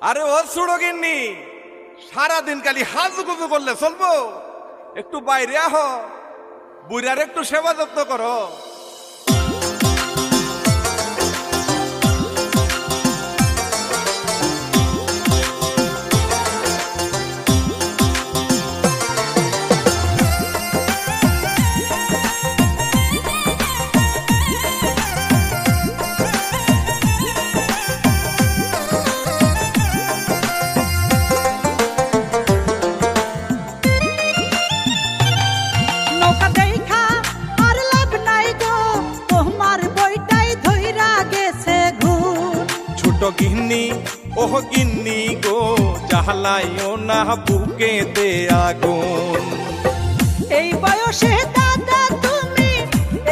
আরে ও ছুড়ো গিন্নি, সারাদিন খালি হাজুগুজু করলে চলবো? একটু বাইরে আহ, বুড়ার একটু সেবা যত্ন করো। গিন্নি ওহ গিন্নি গো, জ্বালাইও না বুকেতে আগুন। এই বয়সে দাদা তুমি,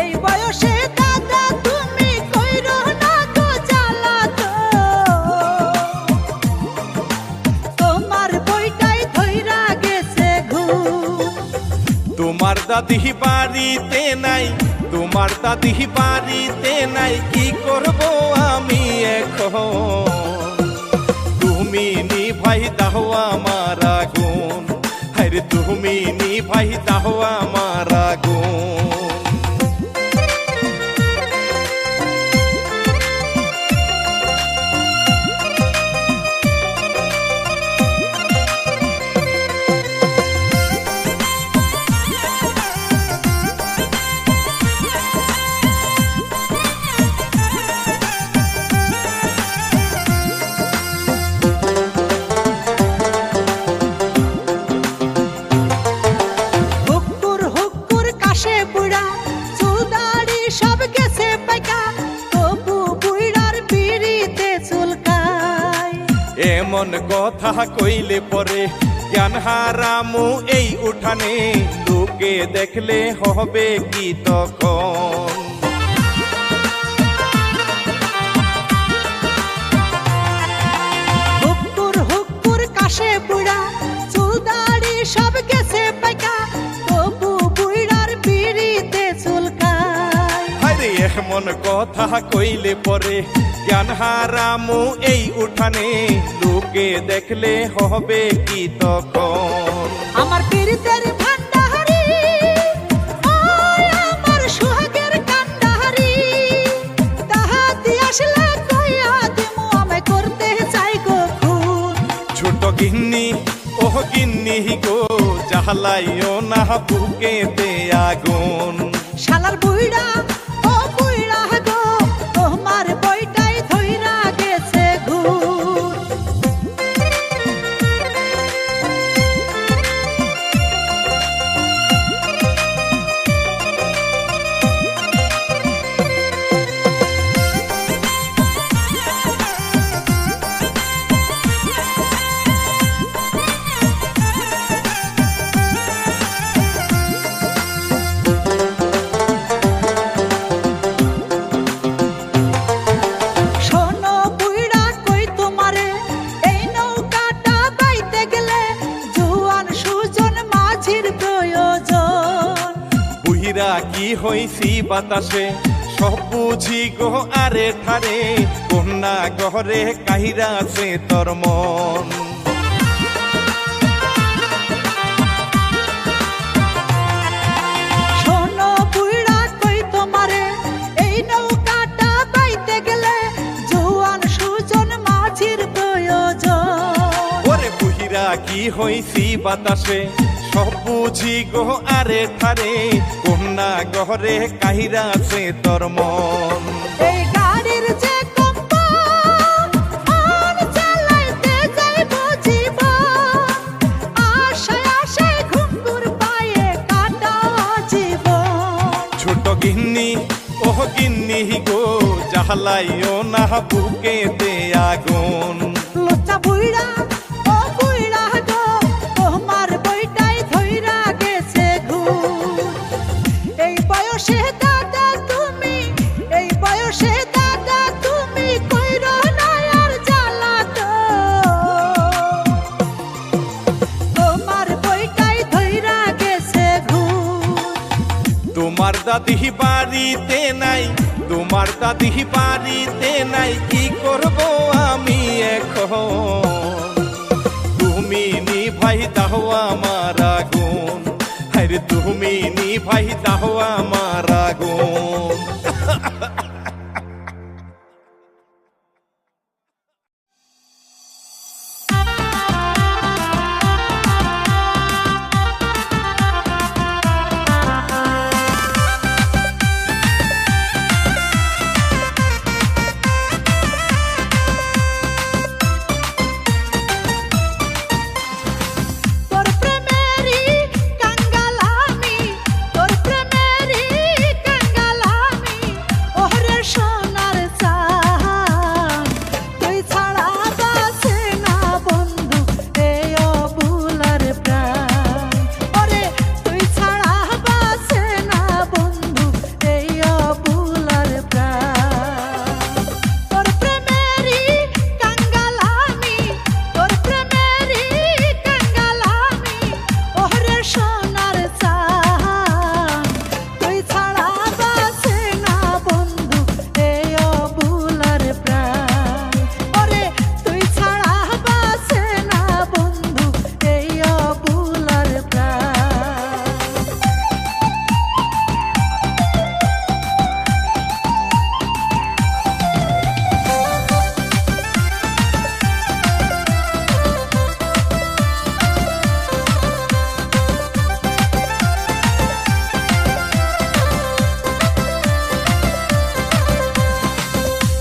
এই বয়সে দাদা তুমি কইরো না গো জ্বালা তো, তোমার বইটাই ধইরা গেছে ঘুম। তোমার দাদি বাড়িতে নাই, তোমার দাদি বাড়িতে নাই, কি করব আমি এখন? তুমি নিভাই দাও আমার আগুন, আরে তুমি নিভাই দাও আমার আগুন। এমন কথা কইলে পরে জ্ঞান হারামু এই উঠানে, লোকে দেখলে হবে কি তখন? হুক্কুর হুক্কুর কাশে বুড়া, চুলদাড়ি সব গেছে পাইকা, তবু বুড়ার পিড়িতে চুলকায়। আরে এমন কথা কইলে পরে জ্ঞান হারামু এই উঠানে, লোকে দেখলে হবে কি তখন? আমার পীড়িতের ভান্ডারি, আমার সোহাগের কান্ডারি, তাহাতি আসলে কইয়া দিমু আমি করতে চাই গো খুন। ছোট গিন্নি ওহ গিন্নি গো, জ্বালাইও না বুকেতে আগুন। শালার বুইড়া ও বুইড়া গো, তোমার বইটাই ধইরা গেছে ঘুম। কি হইছি বাতাসে সব বুঝি গো, আরে ঠারে কন্যা গহরে কাহিরা আছে তোর মন। শোনো বুইড়া কই তোমারে, এই নৌকাটা বাইতে গেলে জোয়ান সুজন মাঝির প্রয়োজন। ওরে বুহিরা কি হইছি বাতাসে সব বুঝি গো, আরে ঠারে কন্যা গহরে কাহিরা আছে তোর মন। এই গাড়ির যে কম্পন, আর চালাইতে যাইব জীবন, আশায় আশায় ঘুঙ্গুর পায়ে কাটা জীবন। ছোট গিন্নি ওহ গিন্নি গো, জ্বালাইও না বুকেতে আগুন। লোচা বুইড়া ও বুইড়া গো, তোমার বইটাই ধইরা গেছে ঘুম। এই বয়সে দাদা তুমি, এই বয়সে দাদা তুমি কইরো না আর জ্বালা তো, তোমার বইটাই ধইরা গেছে ঘুম। তোমার দাদি বাড়িতে নাই, তোমার দাদি বাড়িতে নাই, কি করব আমি এখন? দাও আমার আগুন, আরে তুমি নিভাই দাও আমার আগুন। তোর প্রেমেরই কাঙ্গাল আমি, তোর প্রেমেরই কাঙ্গাল আমি, ওরে সোনার চাঁদ, তুই ছাড়া বাঁচে না বন্ধু এই অবুলার প্রাণ, ওরে তুই ছাড়া বাঁচে না বন্ধু এই অবুলার প্রাণ। তোর প্রেমেরই কাঙ্গাল আমি, তোর প্রেমেরই কাঙ্গাল আমি, ওরে সোনার চাঁদ, তুই ছাড়া বাঁচে না বন্ধু এই অবুলার প্রাণ, ওরে তুই ছাড়া বাঁচে না বন্ধু এই অবুলার প্রাণ।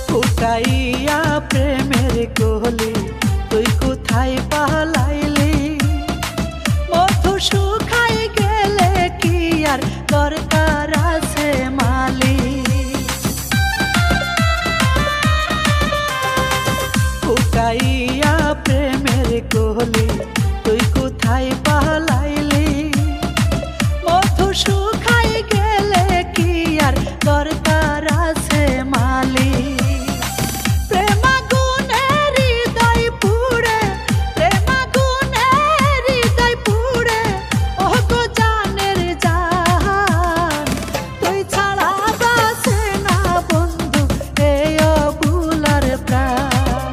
ফুটাইয়া প্রেমের কলি তুই কোথায় পালাইলি, মধু শুকাই গেলে কি আর দরকার আছে মালি, ফুটাইয়া প্রেমের কলি তুই কোথায় পালাইলি, মধু শুকাই গেলে কি আর দরকার আছে মালি। প্রেমাগুনে হৃদয় পুড়ে, প্রেমাগুনে হৃদয় পুড়ে, ও গো জানের জান, তুই ছাড়া বাঁচে না বন্ধু এই অবুলার প্রাণ,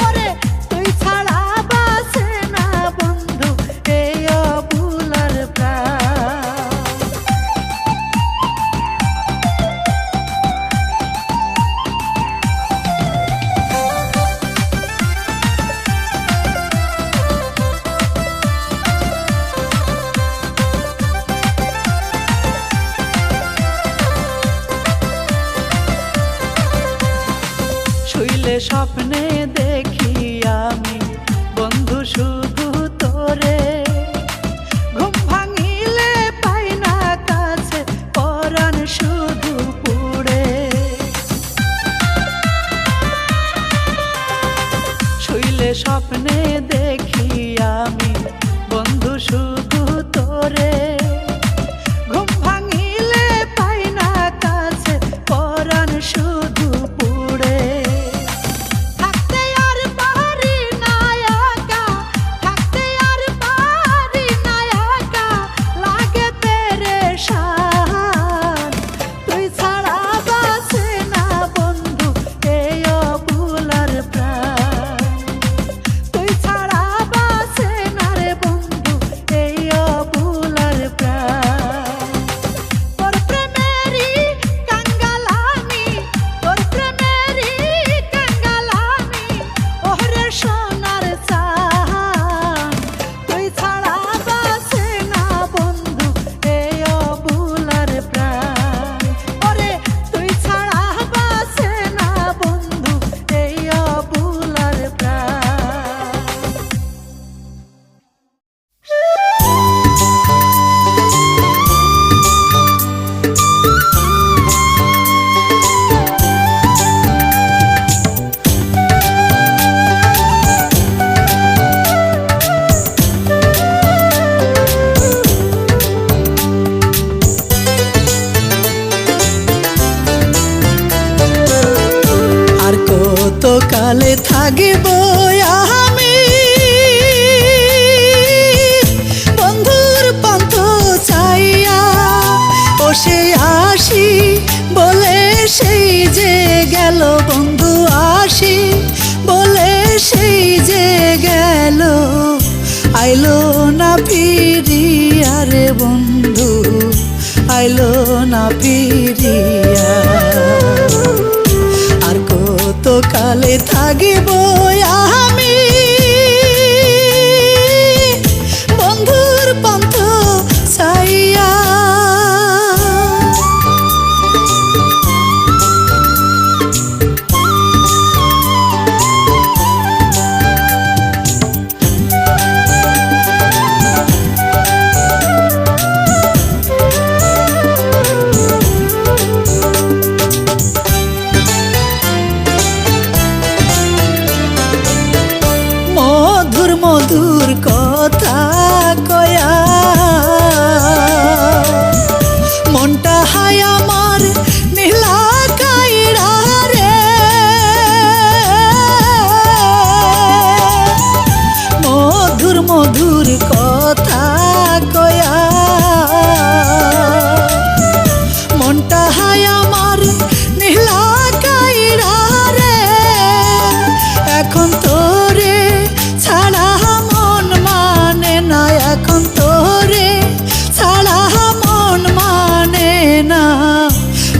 ওরে তুই ছাড়া বাঁচে না বন্ধু এই অবুলার প্রাণ। শুইলে স্বপ্নে দেখি আমি বন্ধু শুধু তোরে, ঘুম ভাঙিলে পাই না কাছে পরাণ শুধু পুড়ে, শুইলে স্বপ্নে দেখি আমি বন্ধু শুধু তোরে, ঘুম ভাঙিলে পাই না কাছে পরাণ শুধু পুড়ে। থাকতে আর পারি না একা, থাকতে আর পারি না একা, লাগে পেরেশান, তুই ছাড়া বাঁচে না বন্ধু এই অবুলার প্রাণ, তুই ছাড়া বাঁচে না রে বন্ধু এই অবুলার প্রাণ। তোর প্রেমেরই কাঙ্গাল আমি, তোর প্রেমেরই কাঙ্গাল আমি, ওরে সোনার চাঁদ, তুই ছাড়া বাঁচে না বন্ধু এই অবুলার প্রাণ, ওরে তুই ছাড়া বাঁচে না বন্ধু এই অবুলার প্রাণ। আর কত কালে থাকিব আমি বন্ধুর পন্থ চাইয়া, ও সে আসি বলে সেই যে গেল বন্ধু, আসি বলে সেই যে গেল, আইলো না বন্ধু আইলো না ফিরিয়া, আর কত কালে থাকিব আমি বন্ধুর পন্থ চাইয়া। মধুর কথা কয়া মনটা হায় আমার নীলা কাইড়া রে, মধুর মধুর কথা কয়া মনটা হায় আমার নীলা কাইড়া রে। এখন তোরে ছাড়া মন মানে না, এখন তোরে ছাড়া মন মানে না,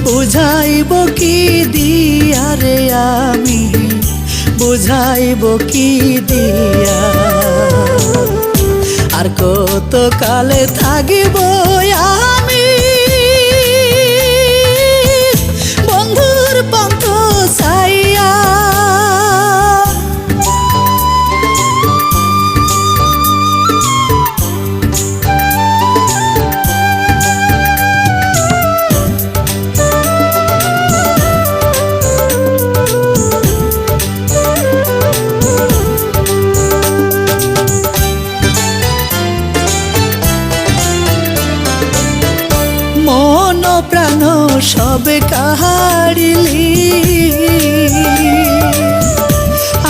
বুঝাইব কি দিয়া রে আমি, বুঝাইব কি দিয়া, আর কত কালে থাকিব আমি বন্ধুর পন্থ চাইয়া। মন প্রাণ সবে কাহারিলি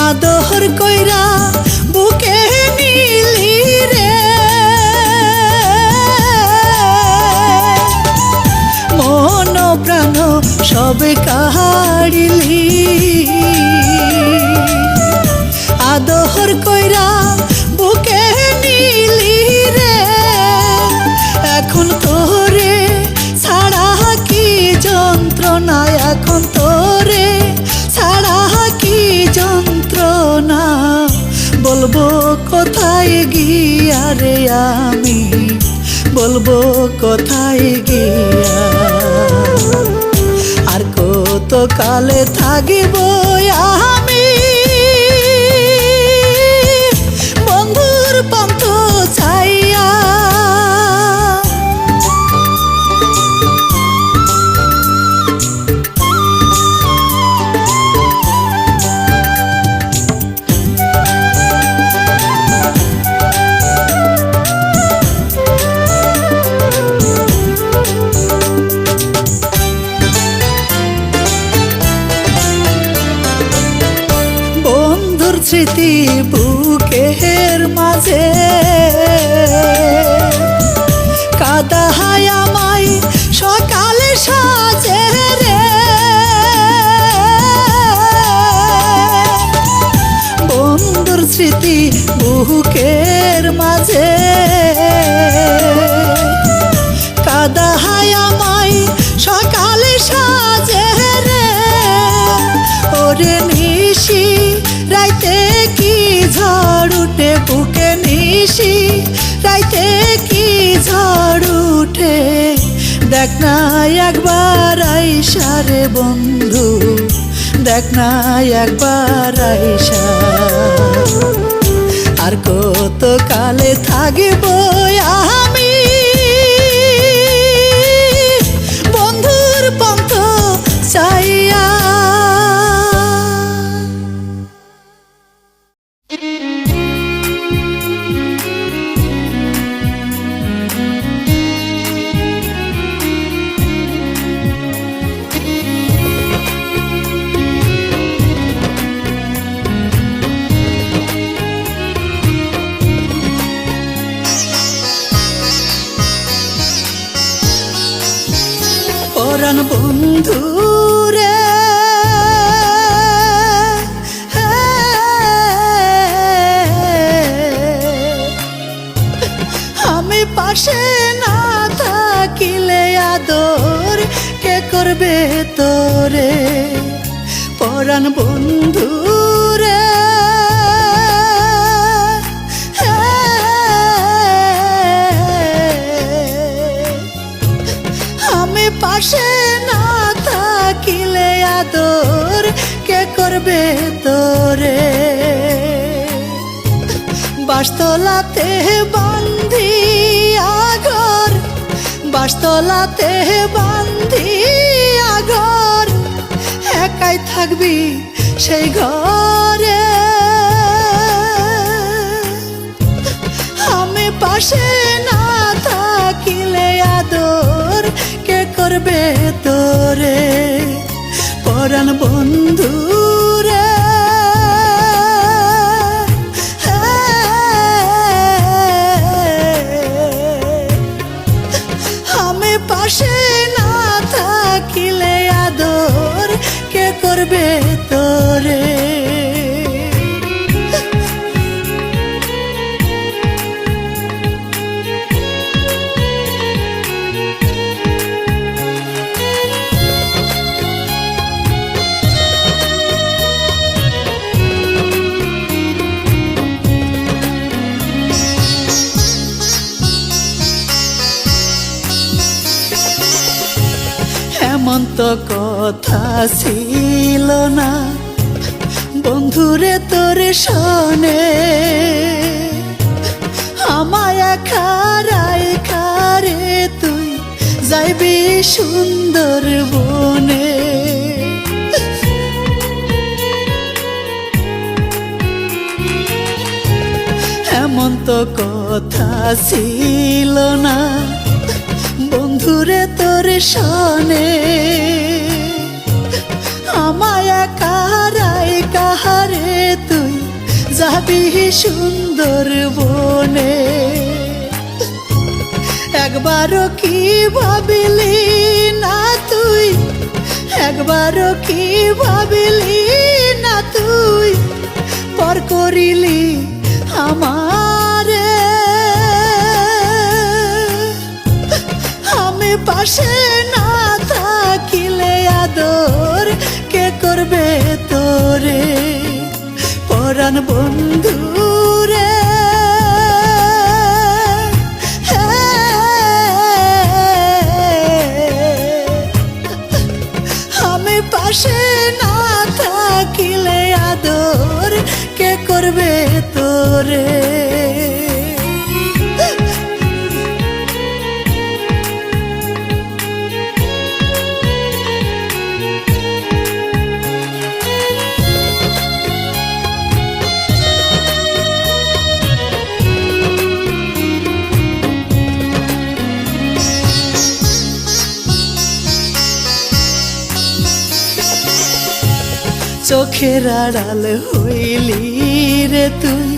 আদর কইরা বুকে নিলি রে, মন প্রাণ সবে কাহারিলি আদর কইরা বুকে নিলি রে। এখন তোরে ছাড়া কি যন্ত্রণা, এখন তোরে ছাড়া কি যন্ত্রণা, বলবো কোথায় গিয়া রে আমি, বলবো কোথায় গিয়া, আর কত কালে থাকিব আমি বন্ধুর পন্থ চাইয়া। স্মৃতি বুকের মাঝে কাদা হায় আমায় সকালে সাজে রে, বন্ধুর স্মৃতি বুকের মাঝে কাদা হায় আমায় সকালে সাজে রে। ওরে নিশি রাইতে কি ঝড় উঠে বুকে, নিশি রাইতে কি ঝড় উঠে, দেখ না একবার আইসা রে বন্ধু, দেখ না একবার আইসা, আর কত কালে থাকিব আমি বন্ধুর পন্থ চাইয়া। পরাণ বন্ধু রে আমি পাশে না পরাণ বন্ধু রে আমি পাশে না থাকিলে আদর কে করবে তোরে বাসতলাতে বান্ধি আগর বাসতলাতে বান্ধি আগর একাই থাকবি সেই ঘরে আমি পাশে না থাকিলে আদর কে করবে তোরে পরাণ বন্ধু রে আমি পাশে না থাকিলে আদর কে করবে তোরে এমন তো কথা ছিল না বন্ধুরে তোর শোনে আমায় খারাই খারে তুই যাইবি সুন্দর বনে এমন তো কথা ছিল না বন্ধুরে তোর শোনে আমায় কাহারাই কাহারে তুই যাবি সুন্দর বনে একবারও কি ভাবিলি না তুই একবারও কি ভাবিলি না তুই পর করিলি আমারে আমি পাশে না থাকিলে আদর কে করবে তোরে পরাণ বন্ধু রে আমি পাশে না থাকিলে আদর কে করবে তোরে চোখের আড়াল হইলি রে তুই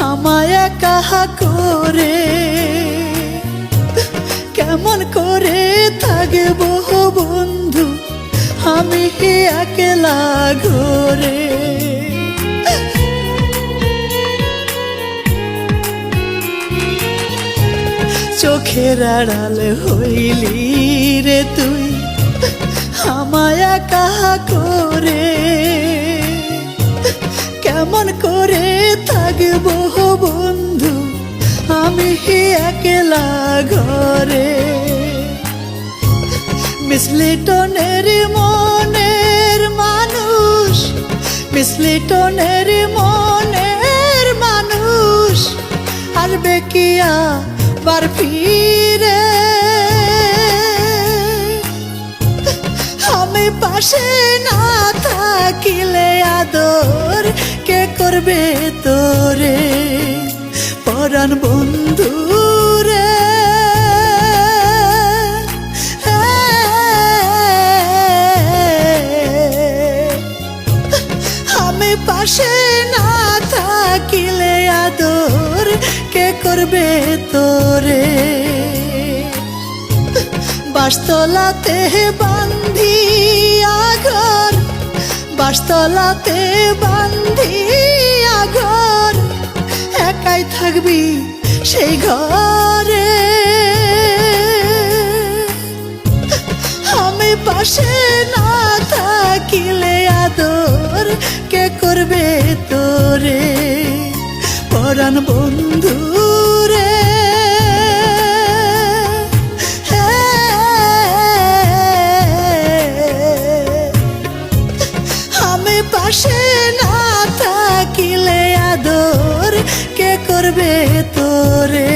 আমায় কাহা করে কেমন করে থাকবো বন্ধু আমি একলা ঘরে চোখের আড়াল হইলি রে তুই আমায় কাহা করে কেমন করে থাকবো বন্ধু আমি একলা ঘরে মিসলিটনের মনের মানুষ মিসলিটনের মনের মানুষ আসবে কি আবার ফিরে আমি পাশে না থাকিলে আদর কে করবে তোরে পরাণ বন্ধু রে আমি পাশে না থাকিলে আদর কে করবে তোরে বাসতলাতে বান্ধি আগর বাসতলাতে বান্ধি আগর একাই থাকবি সেই ঘরে আমি পাশে না থাকিলে আদর আদর কে করবে তোরে পরাণ বন্ধু রে আমি পাশে না থাকিলে আদর কে করবে তোরে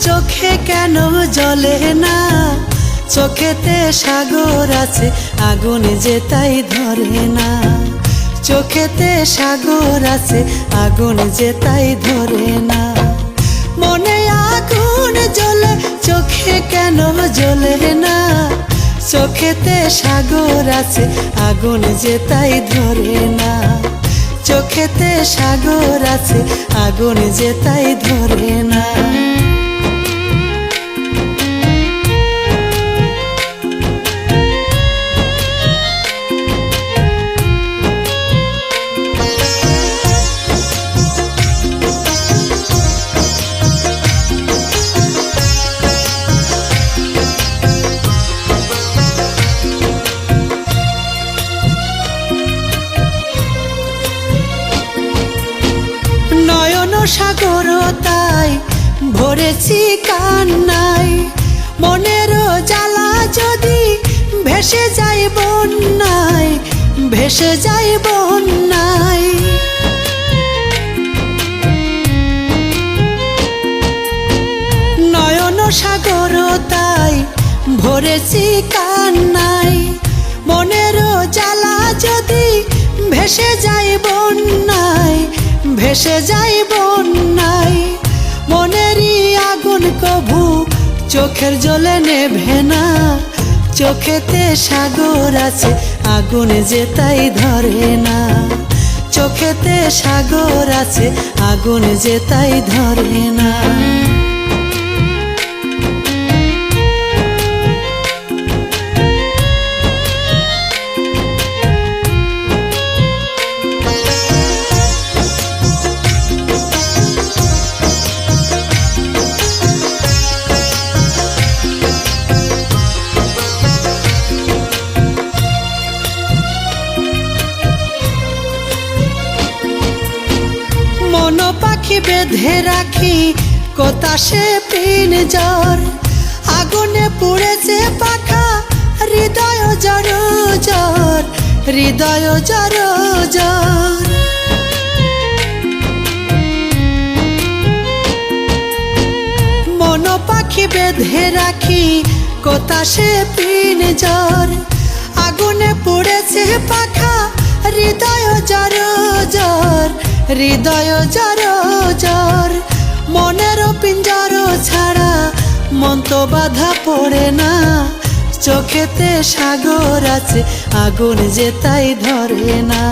চোখে কেন জ্বলে না চোখেতে সাগর আছে আগুন যে তাই ধরে না চোখেতে সাগর আছে আগুন যে তাই ধরে না মনে আগুন জ্বলে চোখে কেন জ্বলে না চোখেতে সাগর আছে আগুন যে তাই ধরে না চোখেতে সাগর আছে আগুন যে তাই ধরে না সাগরতায় ভরেছি কান্নায় মনের জ্বালা যদি ভেসে যায় বন্যায় ভেসে যায় বন্যায় নয়ন সাগরতায় ভরেছি কান্নায় মনের জ্বালা যদি ভেসে যায় বন্যায় ভেসে যাই বন্যায় মনেরই আগুন কভু চোখের জলে নেভে না চোখেতে সাগর আছে আগুন যে তাই ধরে না চোখেতে সাগর আছে আগুন যে তাই ধরে না পাখি বেঁধে রাখি কোতাসে পিনজর আগুনে পুড়েছে পাখা হৃদয় জর জর হৃদয় জর জর মন পাখি বেঁধে রাখি কোতাসে পিনজর আগুনে পুড়েছে পাখা হৃদয় জর জর হৃদয় জর জর মনের পিঞ্জর ছাড়া মন তো বাধা পড়ে না চোখেতে সাগর আছে আগুন যে তাই ধরে না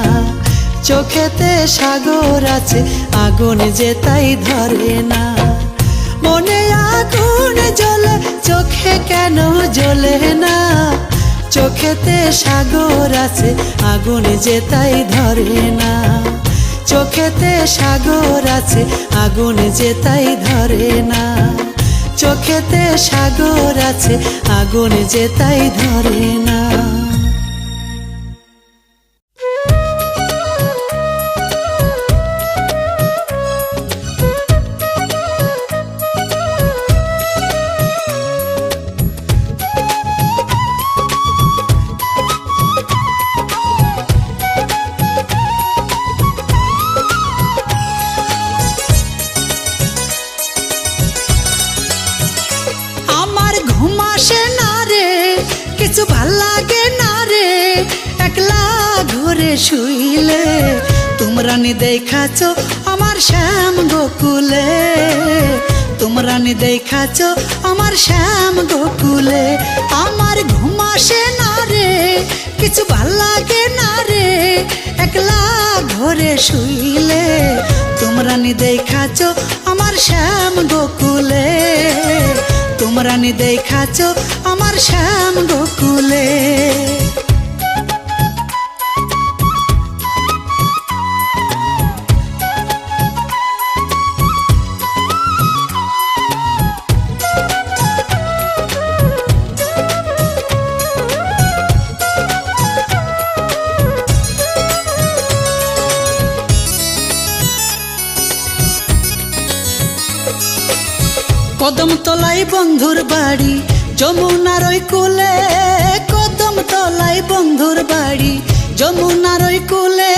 চোখেতে সাগর আছে আগুন যে তাই ধরে না মনে আগুন জ্বলে চোখে কেন জ্বলে না চোখেতে সাগর আছে আগুন যে তাই ধরে না চোখেতে সাগর আছে আগুন যে তাই ধরে না চোখেতে সাগর আছে আগুন যে তাই ধরে না কিছু ভাল লাগে না রে একলা ঘরে শুইলে তোমরা নি দেখাছো আমার শ্যাম গোকুলে তোমরা নি দেখাছ আমার শ্যাম গোকুলে। আমার ঘুম আসে না রে, কিছু ভাল লাগে না রে, একলা ঘরে শুইলে। তোমরা নি দেখাছ আমার শ্যাম গোকুলে, তোমরা নি দেখাছ আমার শ্যাম গোকুলে। কদম তলাই বন্ধুর বাড়ি যমুনার ওই কুলে, কদম তলাই বন্ধুর বাড়ি যমুনার ওই কুলে।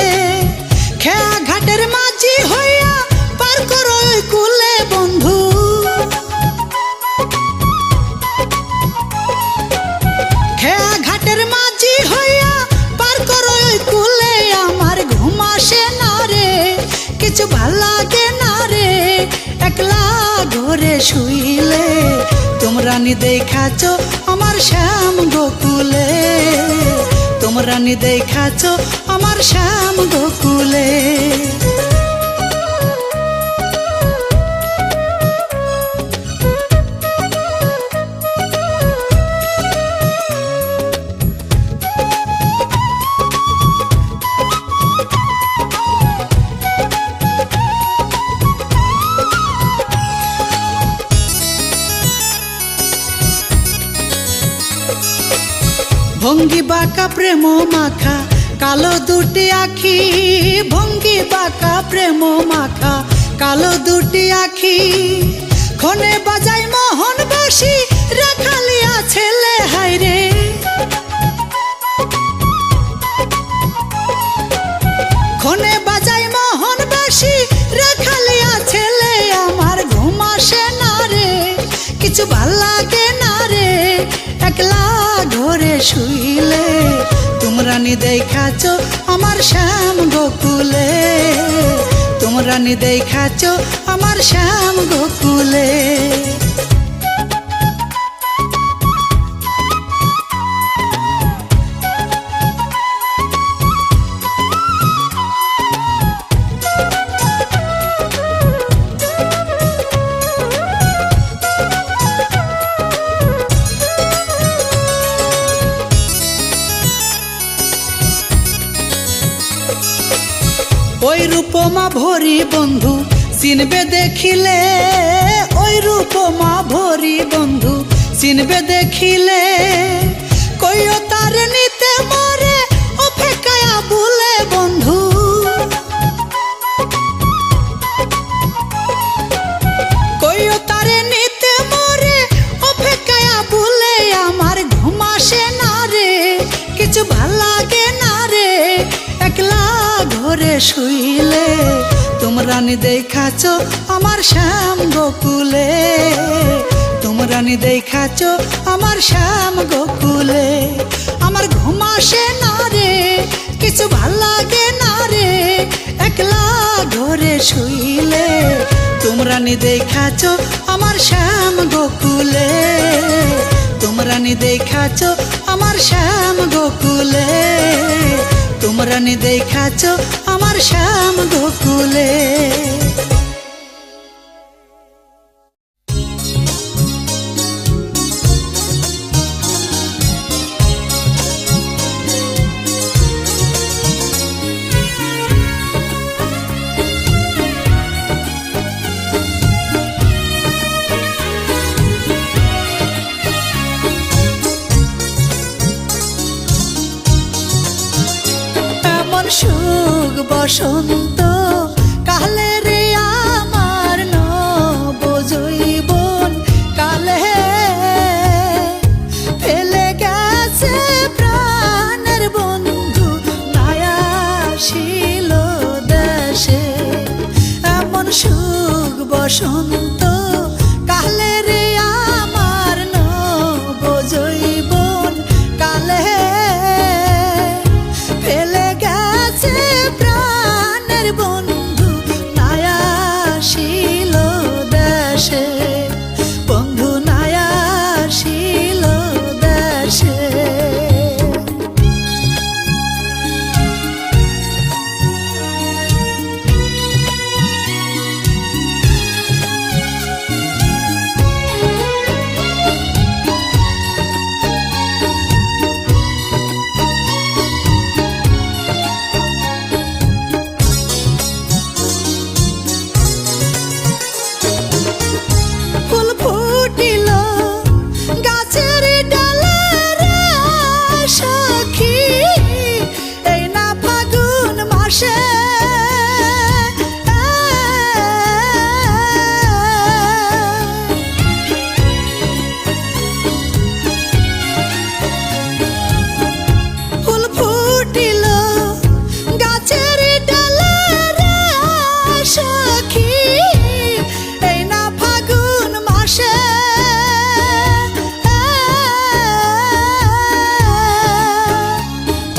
খেয়া ঘাটের মাঝি হইয়া পার করো ওই কুলে বন্ধু। খেয়া ঘাটের মাঝি হইয়া পার করো ওই কুলে। আমার ঘুম আসে না রে, কিছু ভাল লাগে না রে, একলা ঘরে শুইলে। তোমরা নি দেখাছ আমার শ্যাম গোকুলে, তোমরা নি দেখাছ আমার শ্যাম গোকুলে। ভঙ্গি বাঁকা প্রেম মাখা কালো দুটি আখি, ভঙ্গি বাঁকা প্রেম মাখা কালো দুটি আখি। ক্ষণে বাজাই মোহন বাসি রাখালিয়া ছেলে হাইরে। ক্ষণে বাজাই মোহন বাসি রাখালিয়া ছেলে। আমার ঘুম আসে না রে, কিছু ভাল লাগে না রে, একলা ঘরে শুইলে। তোমরা নি দেখাছ আমার শ্যাম গোকুলে, তোমরা নি দেখাছ আমার শ্যাম গোকুলে। ওই রূপমা ভরি বন্ধু চিনবে দেখিলে, ওই রূপমা ভরি বন্ধু চিনবে দেখিলে। কইও তার নিতে মরে ও ফেকায়া বলে বন্ধু। কইও তার নিতে মরে ও ফেকায়া বলে। আমার ঘুম আসে না রে, কিছু ভাল লাগে না রে, একলা ঘরে শুইলে। তোমরা নি দেখাছ আমার শ্যাম গোকুলে, তোমরা নি দেখাছ আমার শ্যাম গোকুলে। আমার ঘুম আসে না রে, কিছু ভাল লাগে না রে, একলা ঘরে শুইলে। তোমরা নি দেখাছ আমার শ্যাম গোকুলে, তোমরা নি দেখাছ আমার শ্যাম গোকুলে, তোমরা নি দেখাছ আমার শ্যাম গোকুলে। সুখ বসন্ত কালে রে আমার নব জৈবন কালে ফেলে গেছে প্রাণের বন্ধু নায়াসিল দেশে। এমন সুখ বসন্ত কালে রে আমার নব জৈবন কালে ফেলে গেছে প্রাণের বন্ধু নায়াসিল দেশে। মাসে ফুল ফুটিল গাছের ডালে রে সখী এই না ফাগুন মাসে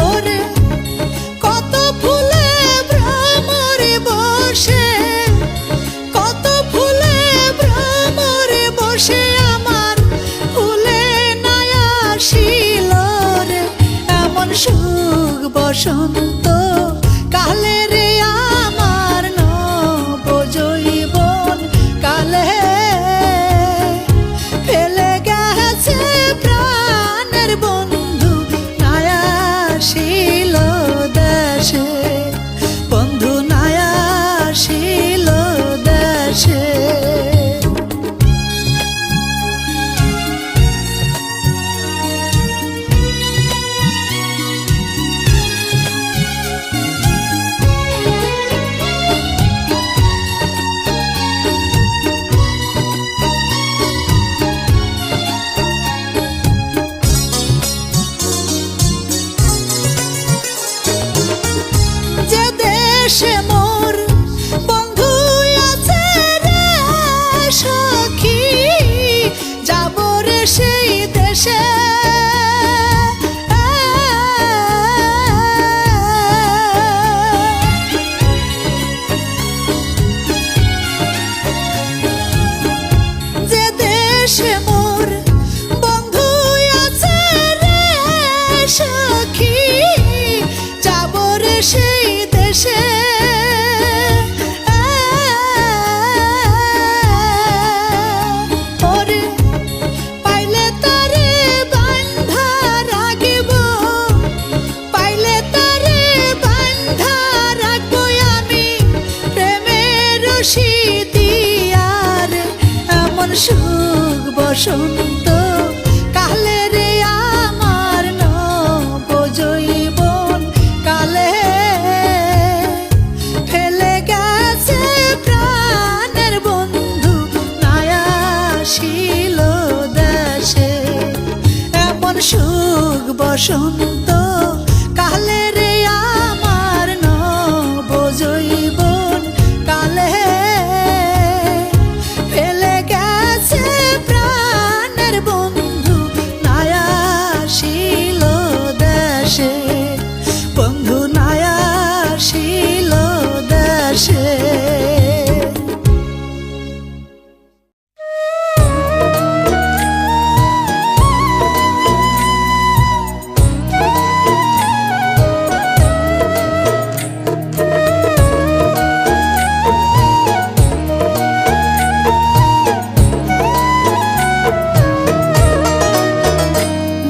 ওরে কত ফুলে ভ্রমরে বসে কত ফুলে ভ্রমরে বসে আমার ফুলে নাই আসিল রে এমন সুখ বসন্ত কালে রে আমার নব জৈবন কালে ফেলে গেছে প্রাণের বন্ধু নাই আসিল দেশে বন্ধু নাই আসিল দেশে যে দেশে মোর বন্ধু আছে রে সখী যাব রে সেই দেশে যে দেশে মোর বন্ধু আছে রে সখী যাব রে সেই দেশে ওরে পাইলে তারে বান্ধা রাখিব পাইলে তারে বান্ধা রাখবো আমি প্রেমের রশি দিয়ার এমন সুখ বসন্ত কালে রে আমার নব জৈবন কালে ফেলে গেছে প্রাণের বন্ধু নাই আসিল দেশে এমন সুখ বসন্ত কালে রে আমার নব জৈবন কালে ফেলে গেছে প্রাণের বন্ধু নাই আসিল দেশে বন্ধু নাই আসিল দেশে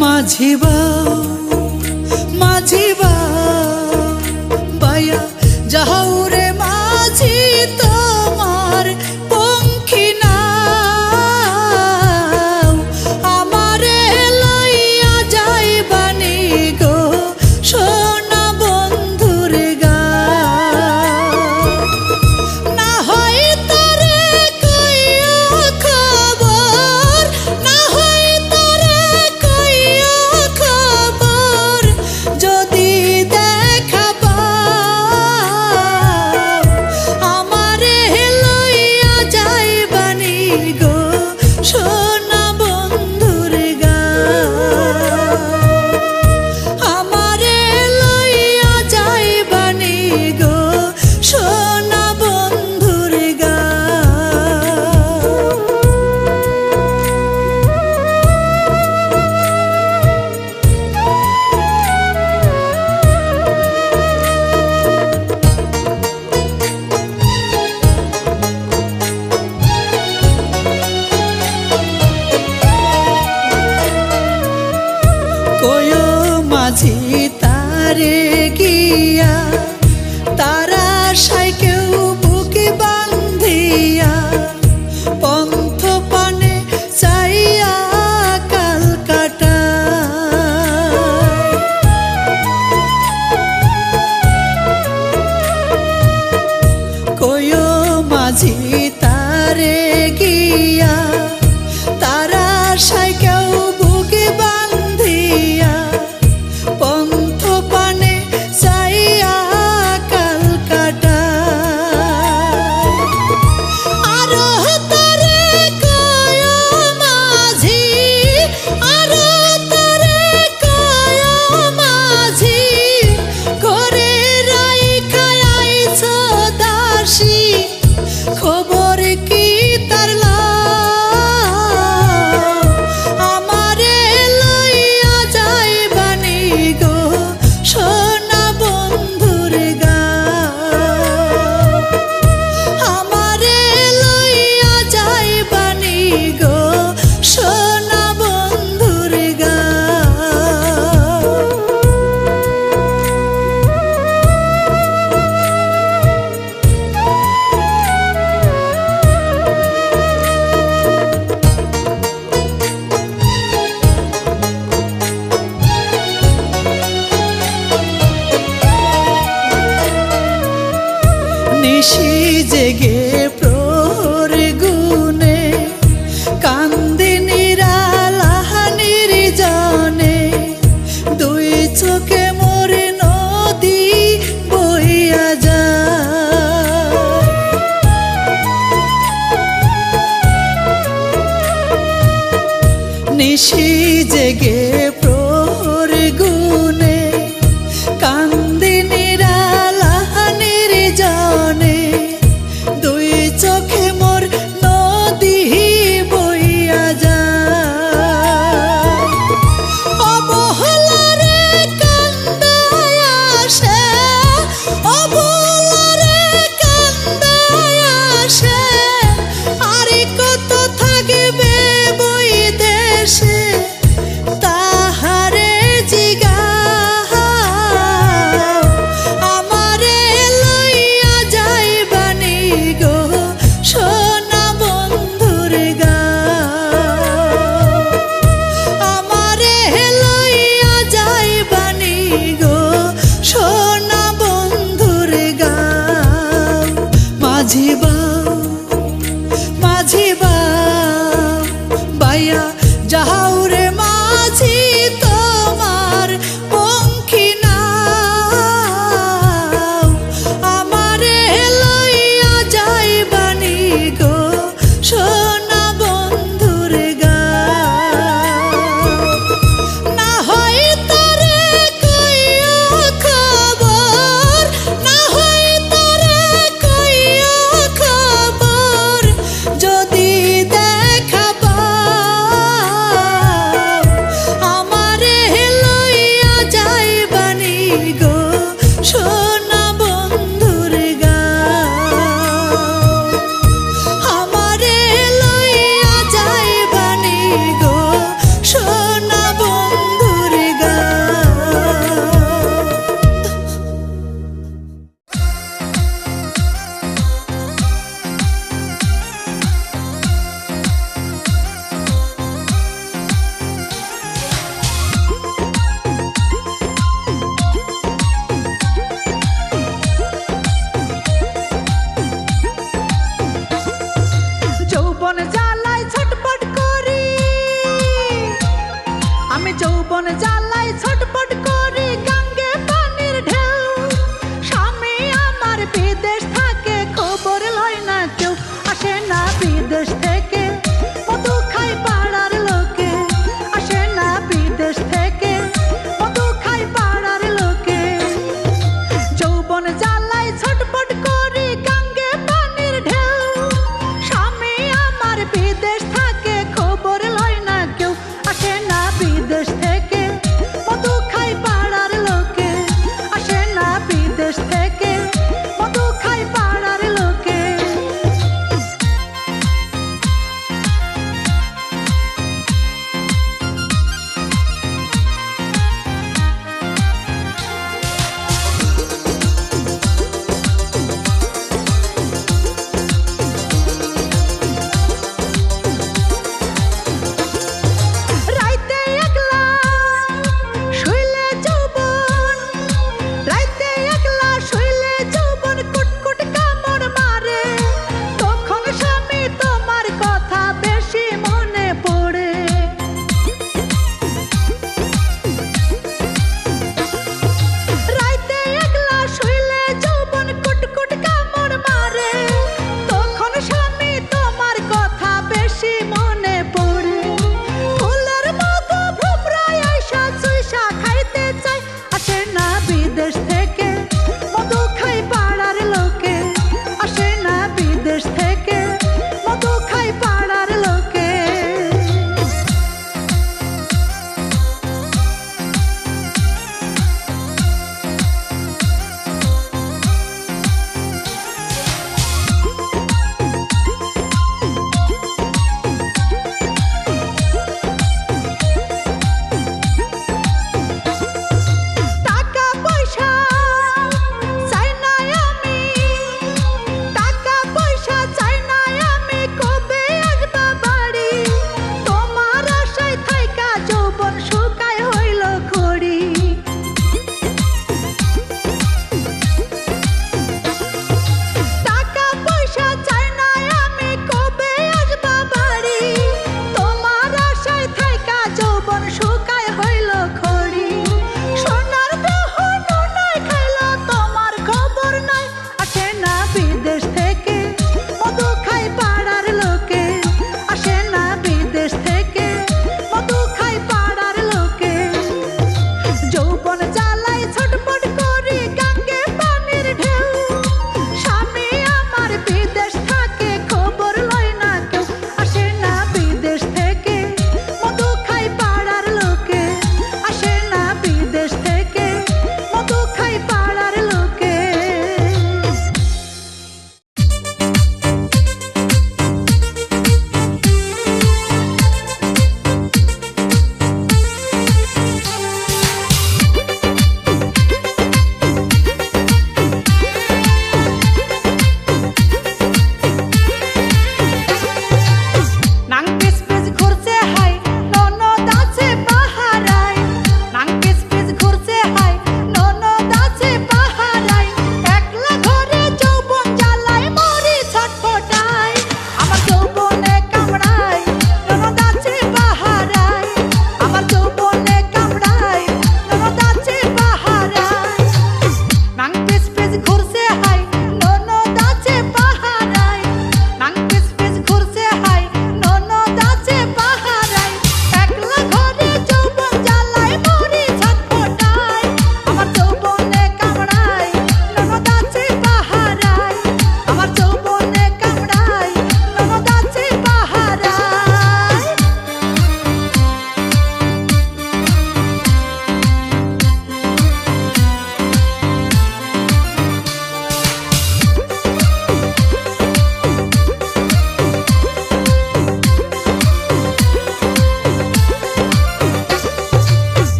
মাঝিবা মাঝিবা বায়া যাও রে মাঝি তোমার পঙ্খী নাও আমারে লইয়া যাইবানি গো সোনা বন্ধুর গাঁও না হয় তারে কইয়া খবর না হয় তারে কইয়া খবর মাঝি তারে গিয়া তারা আশায় কেউ বুকে বান্ধিয়া পন্থ পানে চাইয়া কাল কাটায়। আরো তারে কয় মাঝি, আরো তারে কয় মাঝি, করে রাইখা আইছ দাসী, খবর কি তার আমারে লইয়া যাইবানি গো সোনা বন্ধুর গাঁও, আমারে লইয়া যাইবানি গো সোনা বন্ধুর গাঁও। নিশি জেগে প্রহর গুনে কান্দে নিরালাহানির জনে, দুই চোখে মোরে নদী বইয়া যায়। নিশি জেগে প্রহর গুনে কান্দে নিরালাহানির জনে, দুই চোখে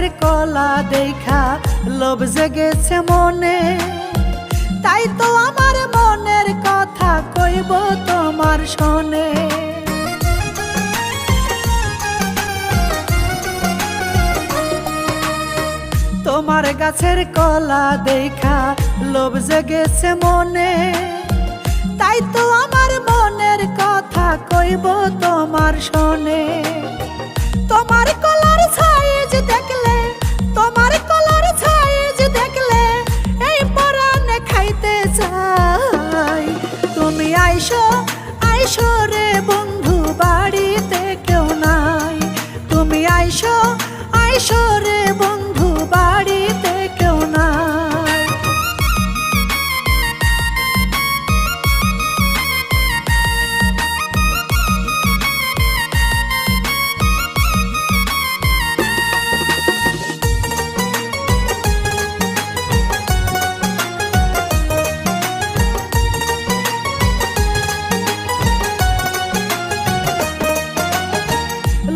গাছের কলা দেখা লোভ জেগেছে মনে, তাই তো আমার মনের কথা কইব তোমার শোনে। তোমার গাছের কলা দেখা লোভ জেগেছে মনে, তাই তো আমার মনের কথা কইব তোমার শোনে। তোমার কলার সাইজ দেখলে, তোমার কলার সাইজ দেখলে এই পরাণে খাইতে চাই। তুমি আইসো আইসো রে বন্ধু, বাড়িতে কেউ নাই। তুমি আইসো আইসো রে বন্ধু, বাড়িতে কেউ নাই।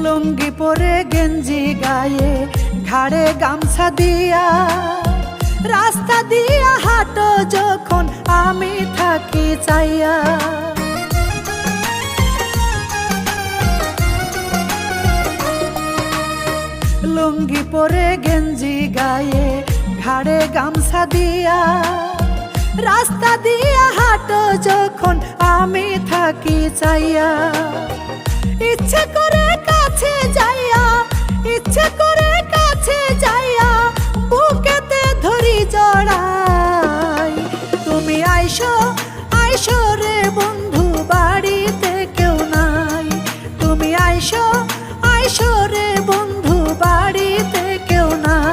লুঙ্গি পরে গেঞ্জি গায়ে ঘাড়ে গামছা দিয়া রাস্তা দিয়া হাঁটো যখন আমি থাকি চাইয়া। লুঙ্গি পরে গেঞ্জি গায়ে ঘাড়ে গামছা দিয়া রাস্তা দিয়া হাঁটো যখন আমি থাকি চাইয়া। ইচ্ছে করে কাছে যাইয়া, ইচ্ছে করে কাছে যাইয়া বুকেতে ধরি জড়াই। তুমি আইসো আইসো রে বন্ধু, বাড়িতে কেউ নাই। তুমি আইসো আইসো রে বন্ধু, বাড়িতে কেউ নাই।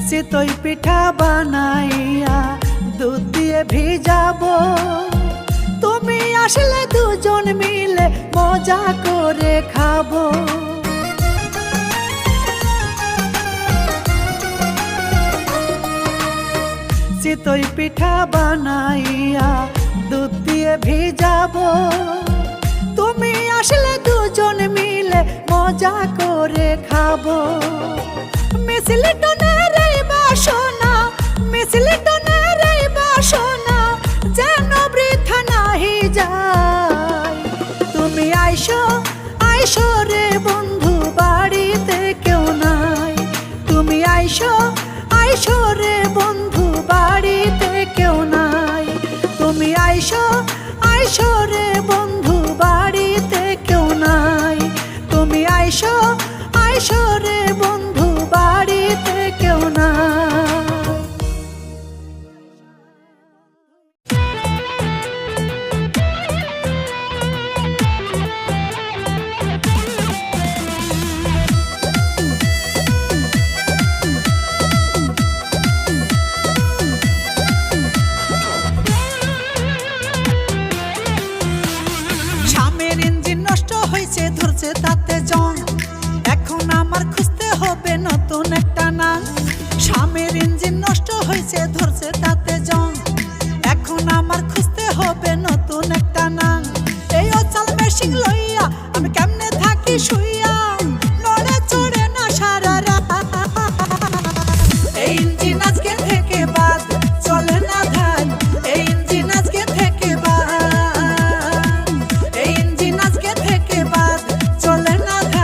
চিতই পিঠা বানাইয়া দুধ দিয়ে ভিজাবো, তুমি আসলে দুজন মিলে মজা করে খাবো। চিতই পিঠা বানাইয়া দুধ দিয়ে ভিজাবো, তুমি আসলে দুজন মিলে মজা করে খাবো। মিছিল টনের এই বাসনা, মিছিল টনের এই বাসনা যেন বৃথা নাহি যায়। তুমি আইসো আইসো রে বন্ধু, বাড়িতে কেউ নাই। তুমি আইসো আইসো রে বন্ধু, বাড়িতে কেউ নাই। তুমি আইসো আইসো রে বন্ধু, বাড়িতে কেউ নাই। তুমি আইসো আইসো রে বন্ধু, বাড়িতে কেউ নাই। স্বামীর ইঞ্জিন নষ্ট হয়েছে, ধরছে তাতে জং, এখন আমার খুঁজতে হবে নতুন একটা নাম। স্বামীর ইঞ্জিন নষ্ট হয়েছে, ধরছে তাতে জং, এখন আমার খুঁজতে হবে নতুন একটা নাম। এই অচল মেশিন লইয়া আমি কেমনে থাকি শুইয়া, নড়ে চড়ে না সারা রাত। এই ইঞ্জিন আজকে থেকে বাদ, চলে না ধান। এই ইঞ্জিন আজকে থেকে বাদ, এই ইঞ্জিন আজকে থেকে বাদ, চলে না ধান।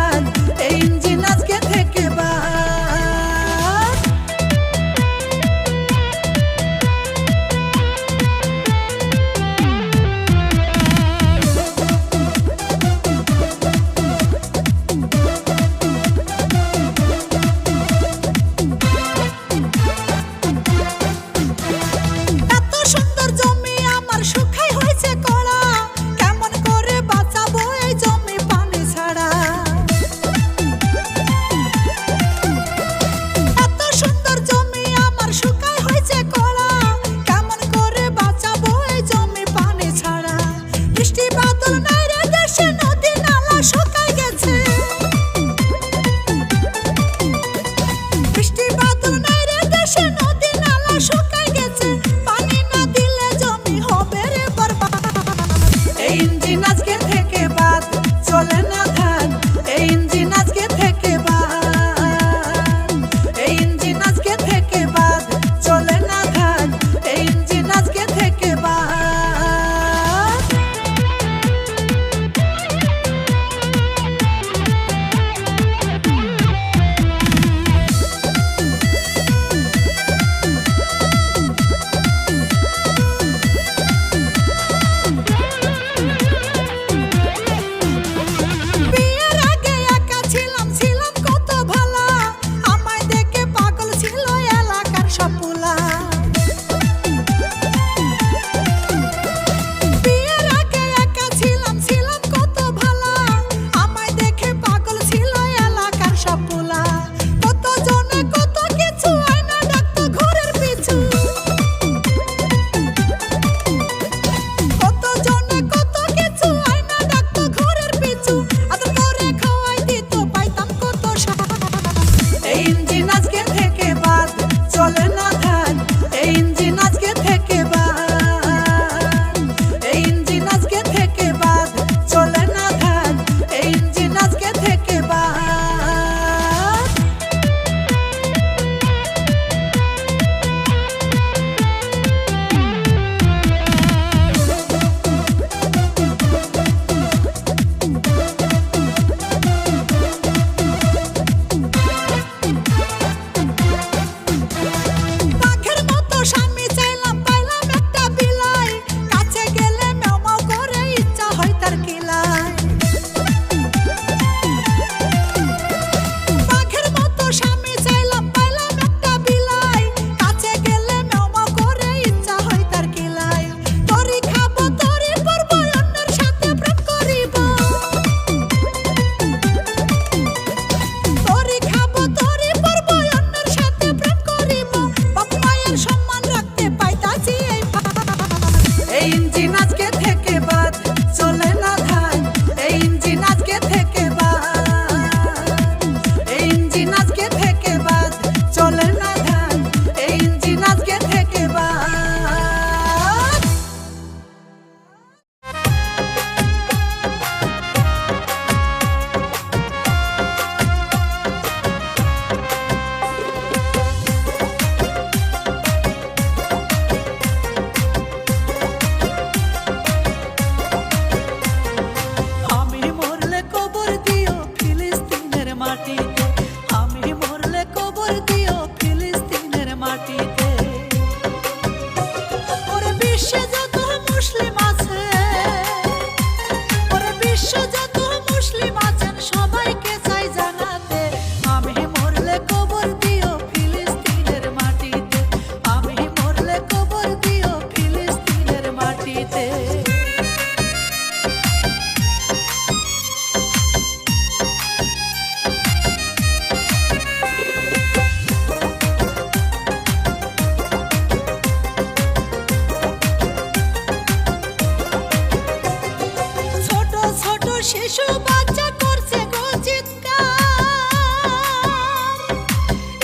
শিশু বাচ্চা করছে গো চিৎকার,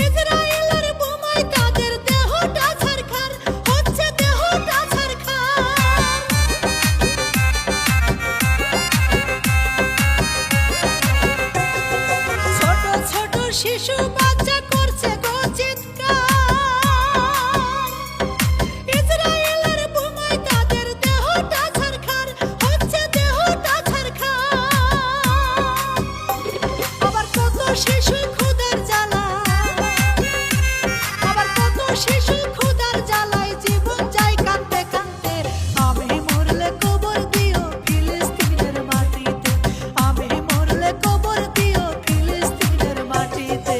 ইসরায়েলের বোমায় তাদের দেহটা ছারখার হচ্ছে, দেহটা ছারখার। ছোট ছোট শিশু বাচ্চা করছে গো চিৎকার, ইসরায়েলের বোমায় তাদের দেহটা ছারখার হচ্ছে, দেহটা ছারখার। আবার কত শিশু ক্ষুধার জ্বালায়, আবার কত শিশু ক্ষুধার জ্বালায় জীবন যায় কাঁদতে কাঁদতে। আমি মরলে কবর দিও ফিলিস্তিনের মাটিতে, আমি মরলে কবর দিও ফিলিস্তিনের মাটিতে।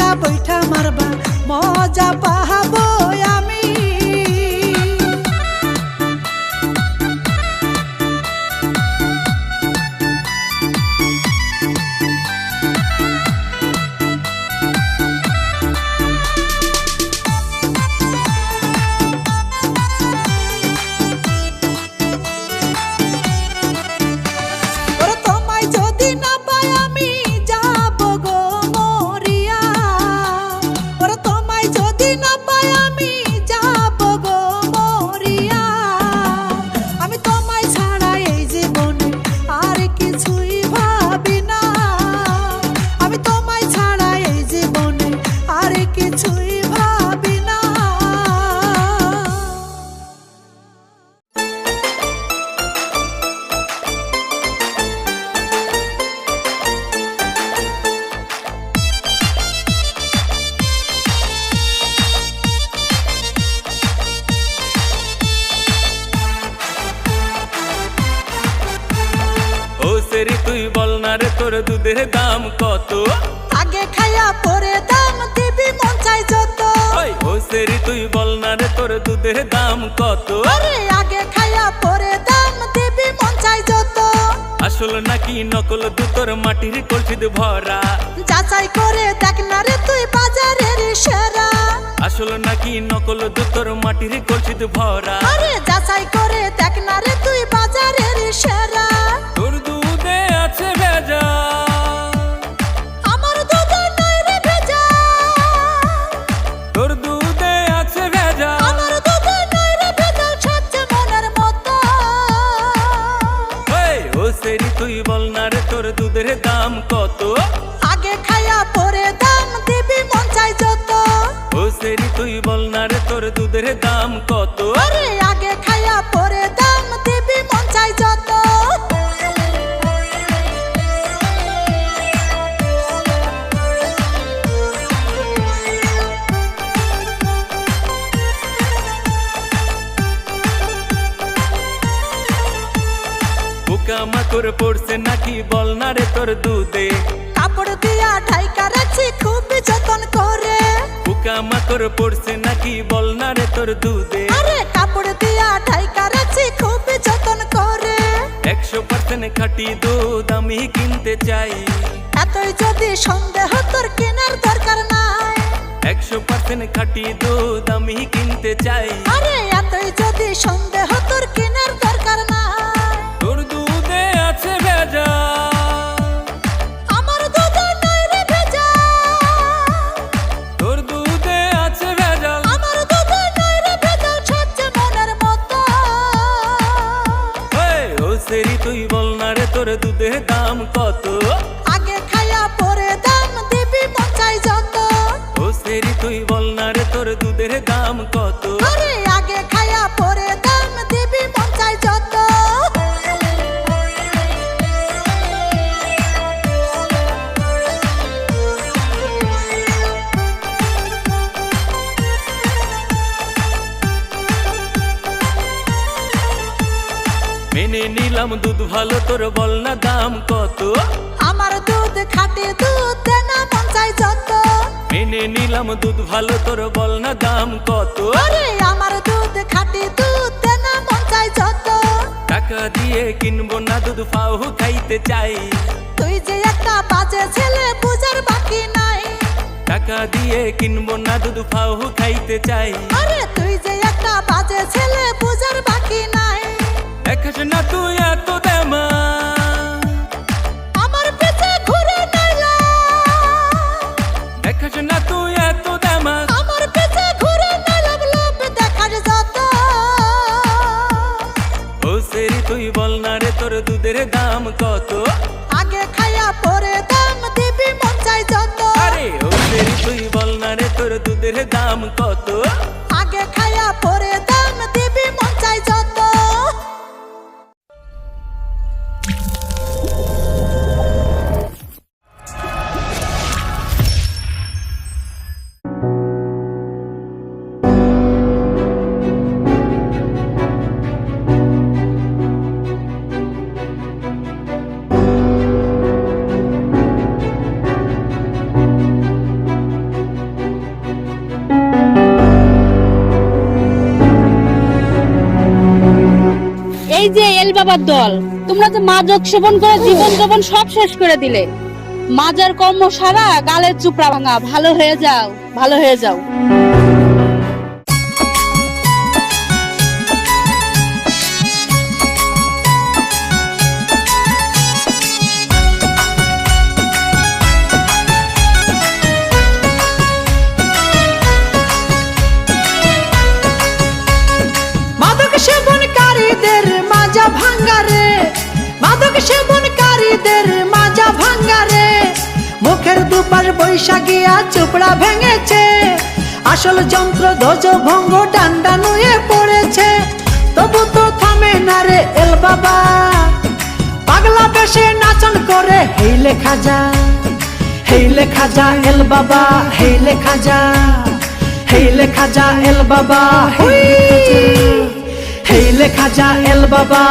একা বৈঠা মারবা মজা পাহাবো আমি। তুই বল না রে তোর দুধের দাম কত? আগে খাইয়া পরে দাম দিবি মন চাই যত। ও সেরি তুই বল না রে তোর দুধের দাম কত? আরে আগে খাইয়া পরে দাম দিবি মন চাই যত। আসল নাকি নকল দুধ তোর মাটির কলসিদ ভরা? যাচাই করে দেখ না রে তুই বাজারের সেরা। আসল নাকি নকল দুধ তোর মাটির কলসিদ ভরা? আরে যাচাই করে দেখ না রে তুই বাজারের সেরা। তোর দুধে আছে ভেজা, আমার দুধে নাই রে ভেজা। তোর দুধে আছে ভেজা, আমার দুধে নাই রে ভেজা সাচ্ছে মনের মতো। ও সেরি তুই বল না রে তোর দুধের দাম কত? আগে খাইয়া পরে দাম দিবি মন চাই যত। ও সেরি তুই বল না রে তোর দুধের দাম কত? আরে আগে খাইয়া পরে দাম দিবি মন চাই যত। পোকামাকড় পড়ছে নাকি বল না রে তোর দুধে? কাপড় দিয়া ঢাইকা রাখছি খুব যতন করে। পোকামাকড় পড়ছে নাকি বল না রে তোর দুধে? আরে কাপড় দিয়া ঢাইকা রাখছি খুব যতন করে। 100% খাঁটি দুধ আমি কিনতে চাই। এতই যদি সন্দেহ তোর কেনার দরকার নাই। 100% খাঁটি দুধ আমি কিনতে চাই। আরে এতই যদি সন্দেহ তোর কেনার দরকার নাই। তোর দুধে আছে ভেজা, আমার দুধে নাই রে ভেজা। তোর দুধে আছে ভেজা, আমার দুধে নাই রে ভেজা সাচ্ছে মনের মতো। ও সেরি তুই বল না রে তোর দুধের দাম কত? আগে খাইয়া পরে দাম দিবি মন চাই যত। ও সেরি তুই বল না রে তোর দুধের দাম কত? আরে আগে খাইয়া পরে দাম দিবি মন চাই যত। মেনে নিলাম দুধ ভালো, তোর বল না দাম কত? আমার দুধ খাঁটি দুধ দেনা মন চাই যত। মেনে নিলাম দুধ ভালো, তোর বল না দাম কত? আরে আমার দুধ খাঁটি দুধ দেনা মন চাই যত। টাকা দিয়ে কিনবো না দুধ, পাও খাইতে চাই। তুই যে একটা বাজে ছেলে বুঝার বাকি নাই। টাকা দিয়ে কিনবো না দুধ, পাও খাইতে চাই। আরে তুই যে একটা বাজে ছেলে বুঝার বাকি নাই। দেখাস না তুই এত দেমা, আমার পেছনে ঘুরে নাইলা। দেখাস না তুই এত দেমা, আমার পেছনে ঘুরে নাইলা লোভ দেখার যত। ও সেরি তুই বল না রে তোর দুধের দাম কত? আগে খাইয়া পরে দাম দিবি মন চাই যত। আরে ও সেরি তুই বল না রে তোর দুধের দাম কত? আগে খাইয়া পরে দাম দিবি মন চাই যত। এল বাবার দল, তোমরা তো মাদক সেবন করে জীবন যৌবন সব শেষ করে দিলে। মাজার কর্ম সারা, গালের চুপড়া ভাঙা, ভালো হয়ে যাও, ভালো হয়ে যাও। মাদক সেবনকারীদের মাজা ভাঙ্গারে, মাদক সেবনকারীদের মাজা ভাঙ্গারে, মুখের দুপাশ বৈশাখিয়া চুপড়া ভেঙেছে, আসল যন্ত্র ধ্বজ ভঙ্গ ডান্ডা নুয়ে পড়েছে, তবু তো থামে না রে এল বাবা, পাগলা বেশে নাচন করে হেই লেখা যা, হেই লেখা যা এল বাবা, হেই লেখা যা, হেই লেখা যা এল বাবা, হেই লেখা যা এল বাবা,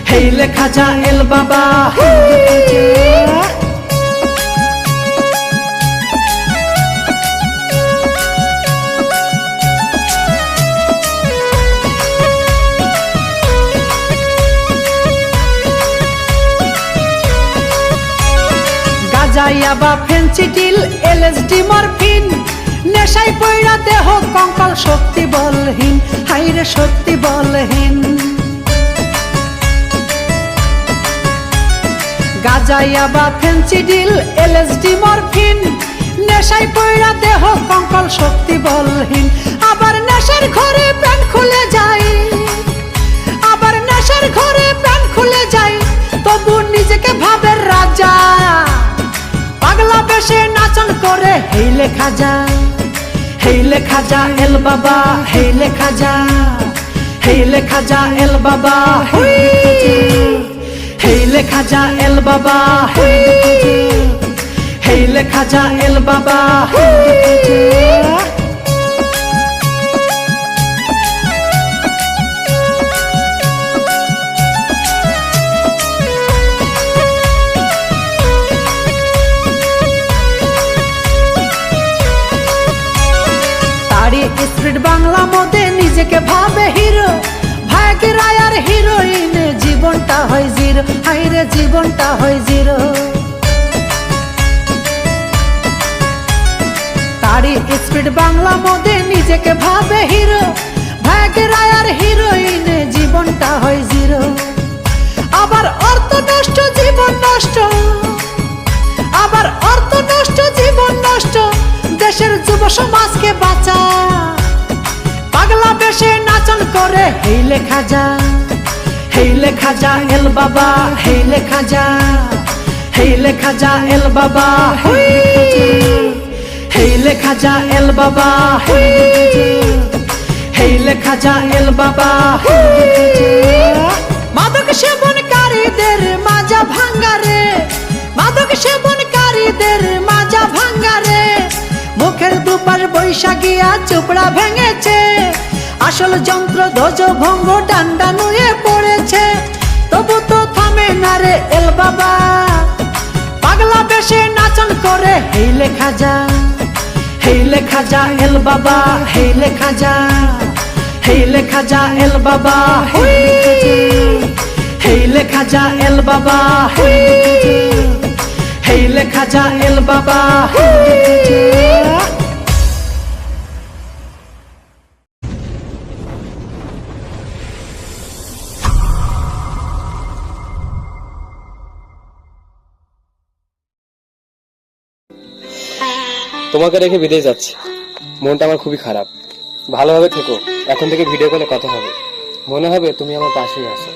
হেই লেখা যা এল বাবা। গাজাইয়া বা ফেন্সিডিল এলএসডি মরফিন, নেশায় পয়রা দেহ কঙ্কাল শক্তি বলহীন, হাইরে শক্তি বলহীন। গাজাইয়া বা ফেন্সিডিল এলএসডি মরফিন, নেশায় পয়রা দেহ কঙ্কাল শক্তি বলহীন। আবার নেশার ঘরে প্যান খুলে যায়, আবার নেশার ঘরে প্যান খুলে যায়, তবু নিজেকে ভাবে রাজা, পাগলা বেশে নাচন করে হেই লেখা যা, হেই লেখা যা এল বাবা, হেই লেখা যা, হেই লেখা যা এল বাবা, হেই লেখা যা এল বাবা, হেই লেখা যা এল বাবা। স্পিড বাংলা মধ্যে নিজেকে ভাবে হিরো, ভাগ্য রায়ার হিরোইন, জীবনটা হয় জিরো, হাইরে জীবনটা হয় জিরো। তারি স্পিড বাংলা মধ্যে নিজেকে ভাবে হিরো, ভাগ্য রায়ার হিরোইন, জীবনটা হয় জিরো। আবার অর্থ নষ্ট জীবন নষ্ট, আবার অর্থ নষ্ট জীবন নষ্ট, দেশের যুব সমাজকে বাঁচা, পাগলা বেশে নাচন করে হেই লেখা যা, হেই লেখা যা এল বাবা, হেই লেখা যা, হেই লেখা যা এল বাবা, হেই লেখা যা এল বাবা, হেই লেখা যা এল বাবা। মাদক সেবনকারীদের মাজা ভাঙ্গারে, মাদক সেবনকারীদের মাজা ভাঙ্গারে, মুখের দুপাশ বৈশাখিয়া চুপড়া ভেঙেছে, আসল যন্ত্র ধ্বজ ভঙ্গ ডান্ডা নুয়ে পড়েছে, তবু তো থামে না রে এল বাবা, পাগলা বেশে নাচন করে হেই লেখা যা, হেই লেখা যা এল বাবা, হেই লেখা যা, হেই লেখা যা এল বাবা, হেই লেখা যা এল বাবা, হেই লেখা যা এল বাবা। তোমাকে রেখে বিদেশ যাচ্ছি, মনটা আমার খুবই খারাপ। ভালোভাবে থেকো, এখন থেকে ভিডিও কলে কথা হবে, মনে হবে তুমি আমার পাশেই আছো।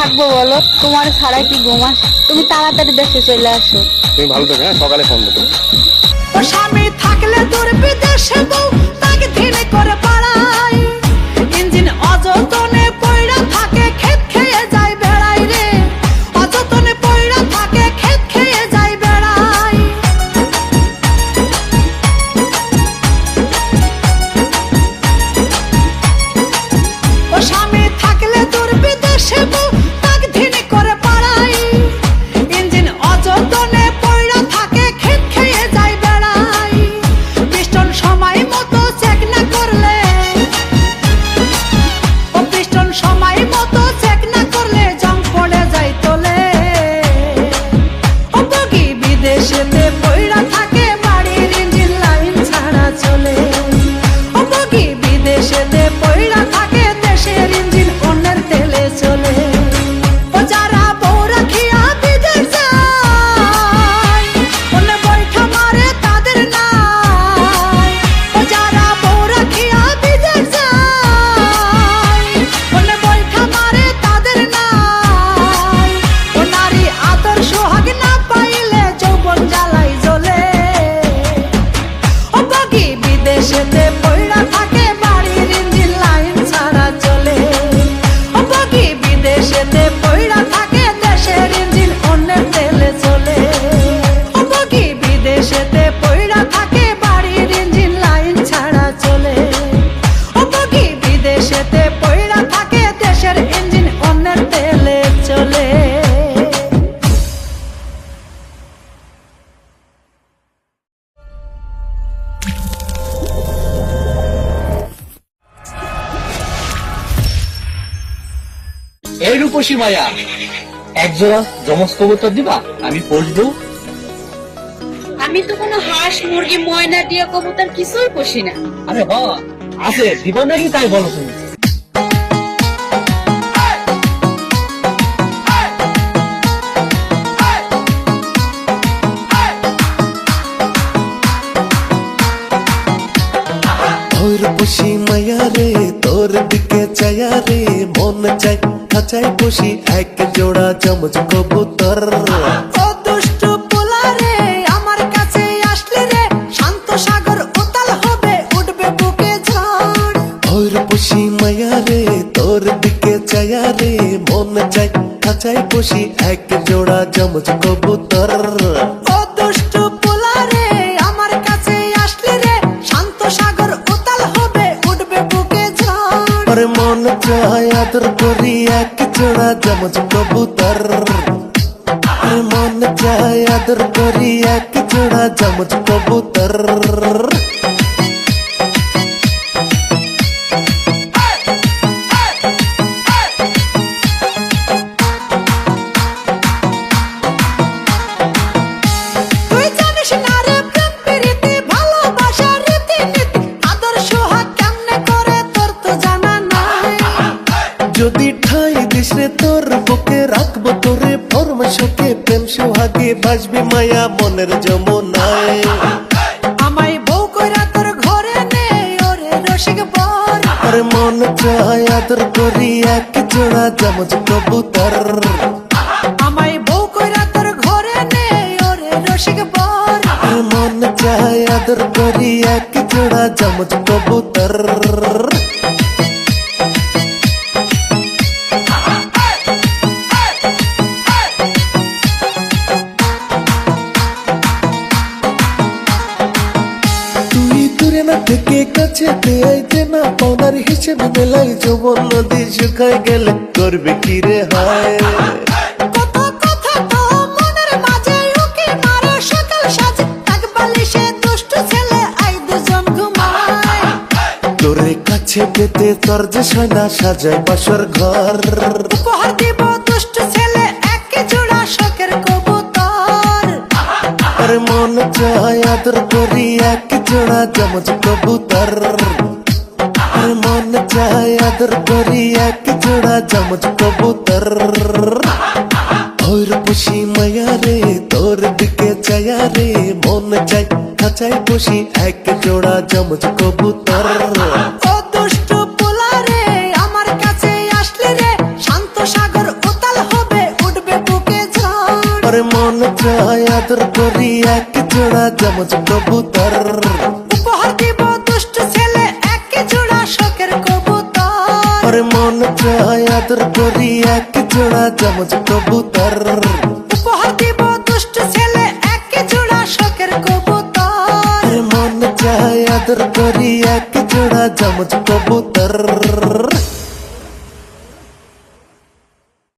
থাকবো বলো? তোমার ছাড়া কি ঘুম আসে? তুমি তাড়াতাড়ি দেশে চলে আসো। তুমি ভালো থেকো, হ্যাঁ সকালে ফোন দেবো। ও স্বামী থাকলে তোর বিদেশে বউ তাকে ধীরে করে পাড়াই, ইঞ্জিন অযতনে পয়ড়া থাকে খেত খেয়ে যায় বেড়াই রে, অযতনে পয়ড়া থাকে খেত খেয়ে যায় বেড়াই। ও স্বামী থাকলে তোর বিদেশে বউ তাকে ধীরে করে পাড়াই, ইঞ্জিন অযতনে পয়ড়া থাকে খেত খেয়ে যায় বেড়াই। পিস্টন সময় মতো চেক না করলে, ও পিস্টন সময় মতো চেক না করলে জং পড়ে যায় তোলে। ও বগি বিদেশেতে পয়ড়া থাকে বাড়ির ইঞ্জিন লাইন ছাড়া চলে। ও বগি বিদেশেতে পয়ড়া থাকে দেশের ইঞ্জিন অন্যের তেলে চলে। ও যারা বউ রাখিয়া বিদেশ যায় অন্য বৈঠা মারে তাদের নাই। ও যারা বউ রাখিয়া বিদেশ যায় অন্য বৈঠা মারে তাদের নাই। ও নারী আদর সোহাগ না পাইলে যৌবন জ্বালাই জ্বলে। ও বগি বিদেশেতে পয়ড়া থাকে বাড়ির ইঞ্জিন লাইন ছাড়া চলে। ও বগি বিদেশেতে পয়ড়া থাকে দেশের ইঞ্জিন অন্যের তেলে চলে। ও বগি বিদেশেতে পয়ড়া থাকে বাড়ির ইঞ্জিন লাইন ছাড়া চলে। ও বগি বিদেশেতে পয়ড়া থাকে দেশের ইঞ্জিন অন্যের তেলে চলে। এই রূপসী মায়া, একজোড়া যমজ কবুতর দিবা, আমি পুষবো। আমি তো কোনো হাঁস মুরগি ময়না দিয়ে কবুতর কিছুই পুষি না। আরে হ আছে, দিবা নাকি তাই বলো তুমি। ওর বসি মায়া রে তোর দিকে চায়া রে, মন চাই খাঁচাই বসি এক জোড়া চমচ কবুতর। ও দুষ্টু পোলা রে আমার কাছে আসলে রে, শান্ত সাগর উতাল হবে উঠবে বুকে ঝড়। ওর বসি মায়া রে তোর দিকে চায়া রে, মন চাই খাঁচাই বসি এক জোড়া চমচ কবুতর। ও দুষ্টু পোলা রে আমার কাছে আসলে রে, শান্ত সাগর উতাল হবে উঠবে বুকে ঝড়। আর মন চায় আদর করি এক জোড়া চমচ কবুতর। আর মন চায় আদর করি এক জোড়া চমচ কবুতর। তুই জানিস না রে প্রেম প্রীতি ভালোবাসা রীতিনীতি, আদর সোহাগ কেমনে করে তোর তো জানা নাই। যদি ঠাই দিস রে তোর বুকে রাখবো তোরে ফর্ম সুখে প্রেম সোহাগে বাসবি মায়া মনের যমুনায়। আমায় বউ কইরা তোর ঘরে নে ওরে রসিক বর। আর মন চায় আদর করি এক জোড়া চমচ কবুতর। আমায় বউ কইরা তোর ঘরে নে ওরে রসিক বর। আর মন চায় আদর করি এক জোড়া চমচ কবুতর। তুই দূরে না থেকে কাছে আইতে না পাওনার হিসেব মেলাই, যৌবন নদী শুকায় গেলে করবে কি রে হায়। কত কথা তো মনের মাঝে উকি মারে সকাল সাজে, এক বালিশে দুষ্টু ছেলে আই দুজন ঘুমায়। তোরে কাছে পেতে তোর যে সয়না সাজায় বাসর ঘর। উপহার দিব দুষ্টু ছেলে এক জোড়া শখের কবুতর। আর মন চায় আদর করি এক জোড়া চমচ কবুতর। আর মন চায় আদর করি এক জোড়া চমচ কবুতর। ওর বসি মায়া রে তোর দিকে চায়া রে, মন চাই খাঁচাই বসি এক জোড়া চমচ কবুতর। ও দুষ্টু পোলা রে আমার কাছে আসলে রে, শান্ত সাগর উতাল আরে মন চায় আদর করি এক জোড়া জমজ কবুতর। উপহার দিব দুষ্ট ছেলে এক জোড়া শখের কবুতর। আরে মন চায় আদর করি এক জোড়া জমজ কবুতর। উপহার দিব দুষ্ট ছেলে এক জোড়া শখের কবুতর। আরে মন চায় আদর করি এক জোড়া জমজ কবুতর।